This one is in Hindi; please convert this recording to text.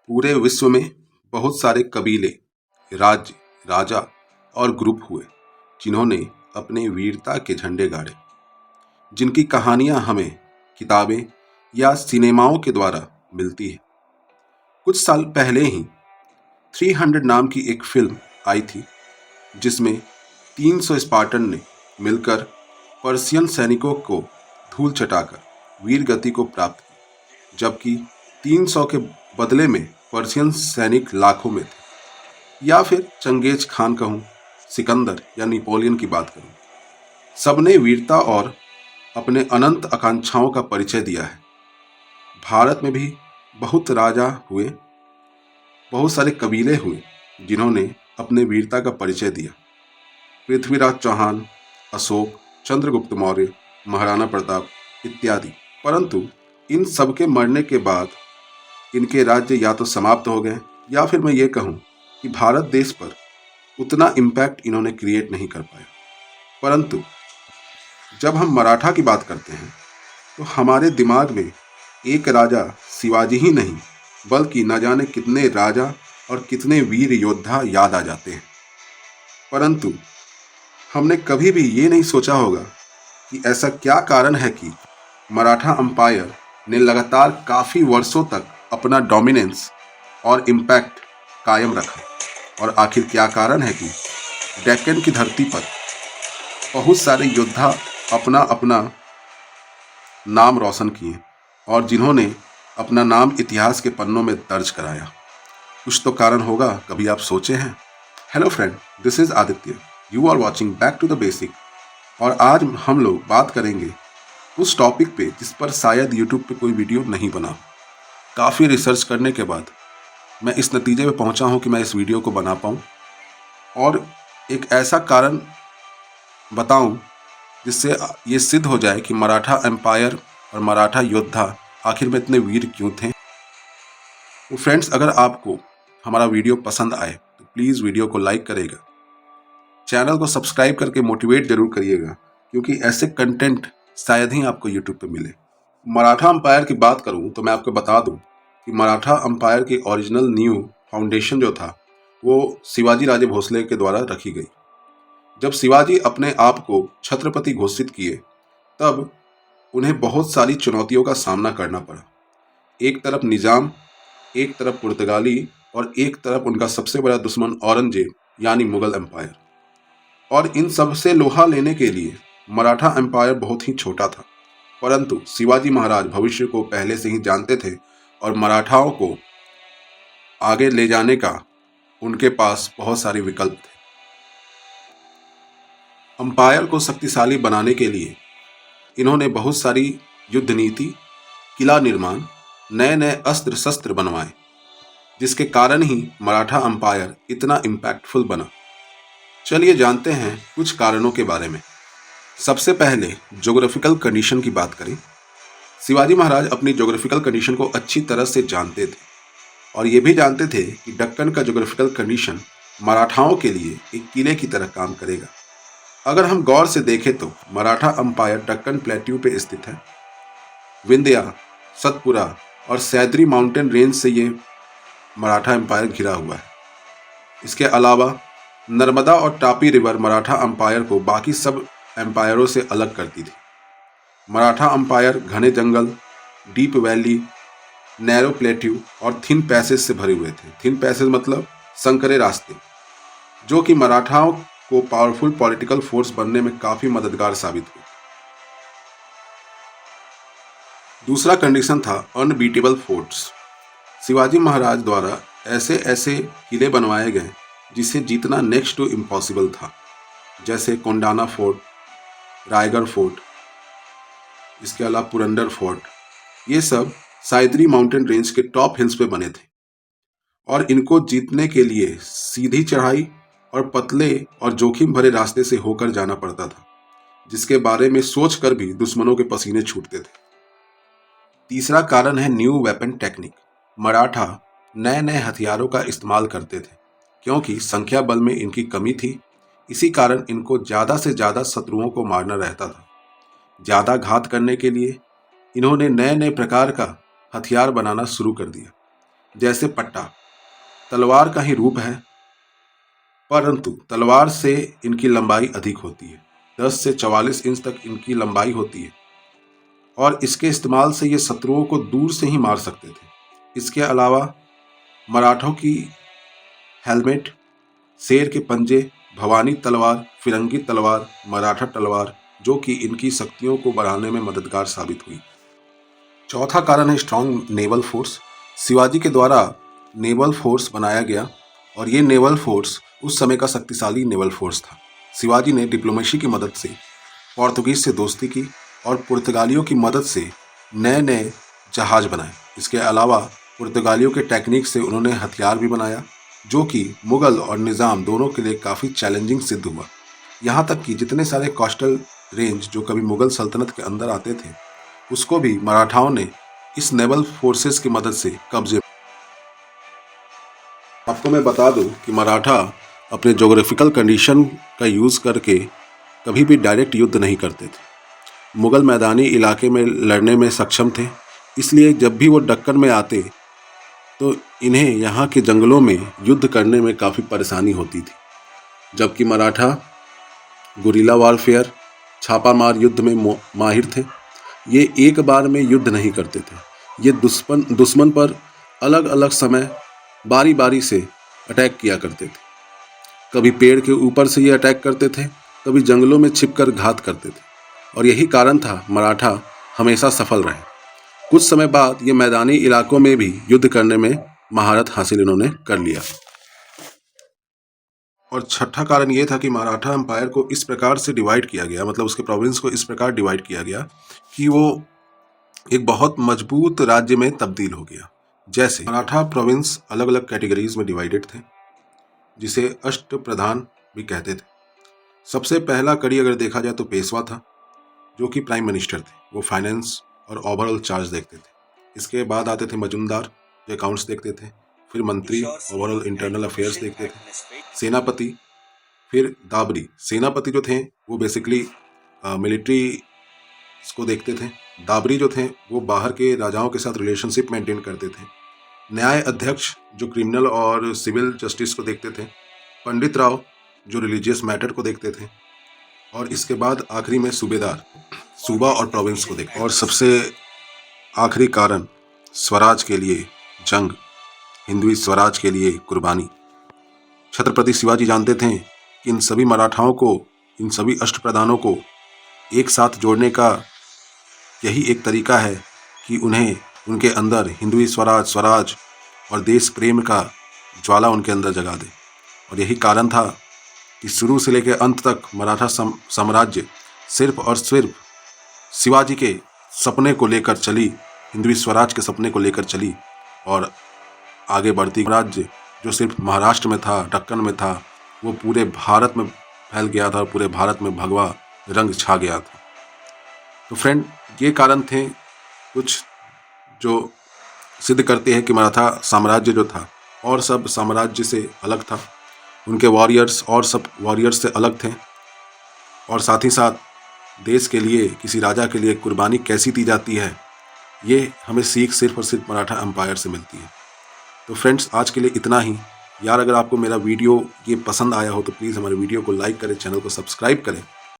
पूरे विश्व में बहुत सारे कबीले, राज्य, राजा और ग्रुप हुए जिन्होंने अपने वीरता के झंडे गाड़े, जिनकी कहानियां हमें किताबें या सिनेमाओं के द्वारा मिलती है। कुछ साल पहले ही 300 नाम की एक फिल्म आई थी जिसमें 300 स्पार्टन ने मिलकर पर्शियन सैनिकों को धूल चटाकर वीर गति को प्राप्त की, जबकि 300 के बदले में पर्शियन सैनिक लाखों में थे। या फिर चंगेज खान कहूँ, सिकंदर या नेपोलियन की बात करूँ, सबने वीरता और अपने अनंत आकांक्षाओं का परिचय दिया है। भारत में भी बहुत राजा हुए, बहुत सारे कबीले हुए जिन्होंने अपने वीरता का परिचय दिया। पृथ्वीराज चौहान, अशोक, चंद्रगुप्त मौर्य, महाराणा प्रताप इत्यादि। परंतु इन सब के मरने के बाद इनके राज्य या तो समाप्त हो गए या फिर मैं ये कहूँ कि भारत देश पर उतना इम्पैक्ट इन्होंने क्रिएट नहीं कर पाया। परंतु जब हम मराठा की बात करते हैं तो हमारे दिमाग में एक राजा शिवाजी ही नहीं बल्कि न जाने कितने राजा और कितने वीर योद्धा याद आ जाते हैं। परंतु हमने कभी भी ये नहीं सोचा होगा कि ऐसा क्या कारण है कि मराठा अंपायर ने लगातार काफ़ी वर्षों तक अपना डोमिनेंस और इम्पैक्ट कायम रखा, और आखिर क्या कारण है कि डेक्कन की धरती पर बहुत सारे योद्धा अपना अपना नाम रोशन किए और जिन्होंने अपना नाम इतिहास के पन्नों में दर्ज कराया। कुछ तो कारण होगा, कभी आप सोचे हैं? Hello friend, this is Aditya, you are watching back to the basic. और आज हम लोग बात करेंगे उस टॉपिक पे जिस पर शायद यूट्यूब पे कोई वीडियो नहीं बना। काफ़ी रिसर्च करने के बाद मैं इस नतीजे पे पहुंचा हूं कि मैं इस वीडियो को बना पाऊं और एक ऐसा कारण बताऊं जिससे ये सिद्ध हो जाए कि मराठा एम्पायर और मराठा योद्धा आखिर में इतने वीर क्यों थे। तो फ्रेंड्स, अगर आपको हमारा वीडियो पसंद आए तो प्लीज़ वीडियो को लाइक करेगा, चैनल को सब्सक्राइब करके मोटिवेट जरूर करिएगा, क्योंकि ऐसे कंटेंट शायद ही आपको यूट्यूब पे मिले। मराठा अंपायर की बात करूं तो मैं आपको बता दूं कि मराठा अंपायर की ओरिजिनल न्यू फाउंडेशन जो था वो शिवाजी राजे भोसले के द्वारा रखी गई। जब शिवाजी अपने आप को छत्रपति घोषित किए तब उन्हें बहुत सारी चुनौतियों का सामना करना पड़ा। एक तरफ निजाम, एक तरफ पुर्तगाली और एक तरफ उनका सबसे बड़ा दुश्मन औरंगजेब यानी मुगल एम्पायर। और इन सब से लोहा लेने के लिए मराठा एम्पायर बहुत ही छोटा था, परंतु शिवाजी महाराज भविष्य को पहले से ही जानते थे और मराठाओं को आगे ले जाने का उनके पास बहुत सारे विकल्प थे। अंपायर को शक्तिशाली बनाने के लिए इन्होंने बहुत सारी युद्ध नीति, किला निर्माण, नए नए अस्त्र शस्त्र बनवाए, जिसके कारण ही मराठा अंपायर इतना इम्पैक्टफुल बना। चलिए जानते हैं कुछ कारणों के बारे में। सबसे पहले ज्योग्राफिकल कंडीशन की बात करें। शिवाजी महाराज अपनी ज्योग्राफिकल कंडीशन को अच्छी तरह से जानते थे और ये भी जानते थे कि दक्कन का ज्योग्राफिकल कंडीशन मराठाओं के लिए एक किले की तरह काम करेगा। अगर हम गौर से देखें तो मराठा अंपायर दक्कन प्लेट्यू पे स्थित है। विंध्या, सतपुरा और सैदरी माउंटेन रेंज से ये मराठा एम्पायर घिरा हुआ है। इसके अलावा नर्मदा और टापी रिवर मराठा एम्पायर को बाकी सब एम्पायरों से अलग करती थी। मराठा एम्पायर घने जंगल, डीप वैली, नैरो प्लेट्यू और थिन पैसेज से भरे हुए थे। थिन पैसेज मतलब संकरे रास्ते, जो कि मराठाओं को पावरफुल पॉलिटिकल फोर्स बनने में काफी मददगार साबित हुए। दूसरा कंडीशन था अनबीटेबल फोर्ट्स। शिवाजी महाराज द्वारा ऐसे ऐसे किले बनवाए गए जिसे जीतना नेक्स्ट टू इम्पॉसिबल था, जैसे कोंडाना फोर्ट, रायगढ़ फोर्ट, इसके अलावा पुरंदर फोर्ट। ये सब सह्याद्री माउंटेन रेंज के टॉप हिल्स पे बने थे और इनको जीतने के लिए सीधी चढ़ाई और पतले और जोखिम भरे रास्ते से होकर जाना पड़ता था, जिसके बारे में सोचकर भी दुश्मनों के पसीने छूटते थे। तीसरा कारण है न्यू वेपन टेक्निक। मराठा नए नए हथियारों का इस्तेमाल करते थे क्योंकि संख्या बल में इनकी कमी थी। इसी कारण इनको ज़्यादा से ज़्यादा शत्रुओं को मारना रहता था। ज़्यादा घात करने के लिए इन्होंने नए नए प्रकार का हथियार बनाना शुरू कर दिया, जैसे पट्टा तलवार का ही रूप है, परंतु तलवार से इनकी लंबाई अधिक होती है। 10 से 44 इंच तक इनकी लंबाई होती है और इसके इस्तेमाल से ये शत्रुओं को दूर से ही मार सकते थे। इसके अलावा मराठों की हेलमेट, शेर के पंजे, भवानी तलवार, फिरंगी तलवार, मराठा तलवार, जो कि इनकी शक्तियों को बढ़ाने में मददगार साबित हुई। चौथा कारण है स्ट्रॉन्ग नेवल फोर्स। शिवाजी के द्वारा नेवल फोर्स बनाया गया और ये नेवल फोर्स उस समय का शक्तिशाली नेवल फोर्स था। शिवाजी ने डिप्लोमेसी की मदद से पोर्तुगीज से दोस्ती की और पुर्तगालियों की मदद से नए नए जहाज बनाए। इसके अलावा पुर्तगालियों के टेक्निक से उन्होंने हथियार भी बनाया, जो कि मुगल और निज़ाम दोनों के लिए काफ़ी चैलेंजिंग सिद्ध हुआ। यहाँ तक कि जितने सारे कोस्टल रेंज जो कभी मुगल सल्तनत के अंदर आते थे, उसको भी मराठाओं ने इस नेवल फोर्सेस की मदद से कब्जे। आपको मैं बता दूं कि मराठा अपने जोग्राफिकल कंडीशन का यूज़ करके कभी भी डायरेक्ट युद्ध नहीं करते थे। मुगल मैदानी इलाके में लड़ने में सक्षम थे, इसलिए जब भी वो दक्कन में आते तो इन्हें यहाँ के जंगलों में युद्ध करने में काफ़ी परेशानी होती थी। जबकि मराठा गुरिल्ला वॉरफेयर, छापामार युद्ध में माहिर थे। ये एक बार में युद्ध नहीं करते थे, ये दुश्मन पर अलग अलग समय बारी बारी से अटैक किया करते थे। कभी पेड़ के ऊपर से ये अटैक करते थे, कभी जंगलों में छिपकर घात करते थे और यही कारण था मराठा हमेशा सफल रहे। कुछ समय बाद ये मैदानी इलाकों में भी युद्ध करने में महारत हासिल इन्होंने कर लिया। और छठा कारण ये था कि मराठा एम्पायर को इस प्रकार से डिवाइड किया गया, मतलब उसके प्रोविंस को इस प्रकार डिवाइड किया गया कि वो एक बहुत मजबूत राज्य में तब्दील हो गया। जैसे मराठा प्रोविंस अलग अलग कैटेगरीज में डिवाइडेड थे, जिसे अष्ट प्रधान भी कहते थे। सबसे पहला कड़ी अगर देखा जाए तो पेशवा था, जो कि प्राइम मिनिस्टर थे। वो फाइनेंस और ओवरऑल चार्ज देखते थे। इसके बाद आते थे मजुमदार, जो अकाउंट्स देखते थे। फिर मंत्री, ओवरऑल इंटरनल अफेयर्स देखते थे। सेनापति, फिर दाबरी। सेनापति जो थे वो बेसिकली मिलिट्री को देखते थे। दाबरी जो थे वो बाहर के राजाओं के साथ रिलेशनशिप मेंटेन करते थे। न्याय अध्यक्ष जो क्रिमिनल और सिविल जस्टिस को देखते थे। पंडित राव जो रिलीजियस मैटर को देखते थे। और इसके बाद आखिरी में सूबेदार, सूबा और प्रोविंस को देखते। और सबसे आखिरी कारण स्वराज के लिए जंग, हिंदवी स्वराज के लिए कुर्बानी। छत्रपति शिवाजी जानते थे कि इन सभी मराठाओं को, इन सभी अष्टप्रधानों को एक साथ जोड़ने का यही एक तरीका है कि उन्हें उनके अंदर हिंदवी स्वराज और देश प्रेम का ज्वाला उनके अंदर जगा दे। और यही कारण था कि शुरू से लेकर अंत तक मराठा साम्राज्य सिर्फ और सिर्फ शिवाजी के सपने को लेकर चली, हिंदवी स्वराज के सपने को लेकर चली और आगे बढ़ती। राज्य जो सिर्फ महाराष्ट्र में था, दक्कन में था, वो पूरे भारत में फैल गया था और पूरे भारत में भगवा रंग छा गया था। तो फ्रेंड, ये कारण थे कुछ जो सिद्ध करते हैं कि मराठा साम्राज्य जो था और सब साम्राज्य से अलग था। उनके वॉरियर्स और सब वॉरियर्स से अलग थे और साथ ही साथ देश के लिए, किसी राजा के लिए कुर्बानी कैसी दी जाती है, ये हमें सीख सिर्फ और सिर्फ मराठा एम्पायर से मिलती है। तो फ्रेंड्स, आज के लिए इतना ही। यार, अगर आपको मेरा वीडियो ये पसंद आया हो तो प्लीज़ हमारे वीडियो को लाइक करें, चैनल को सब्सक्राइब करें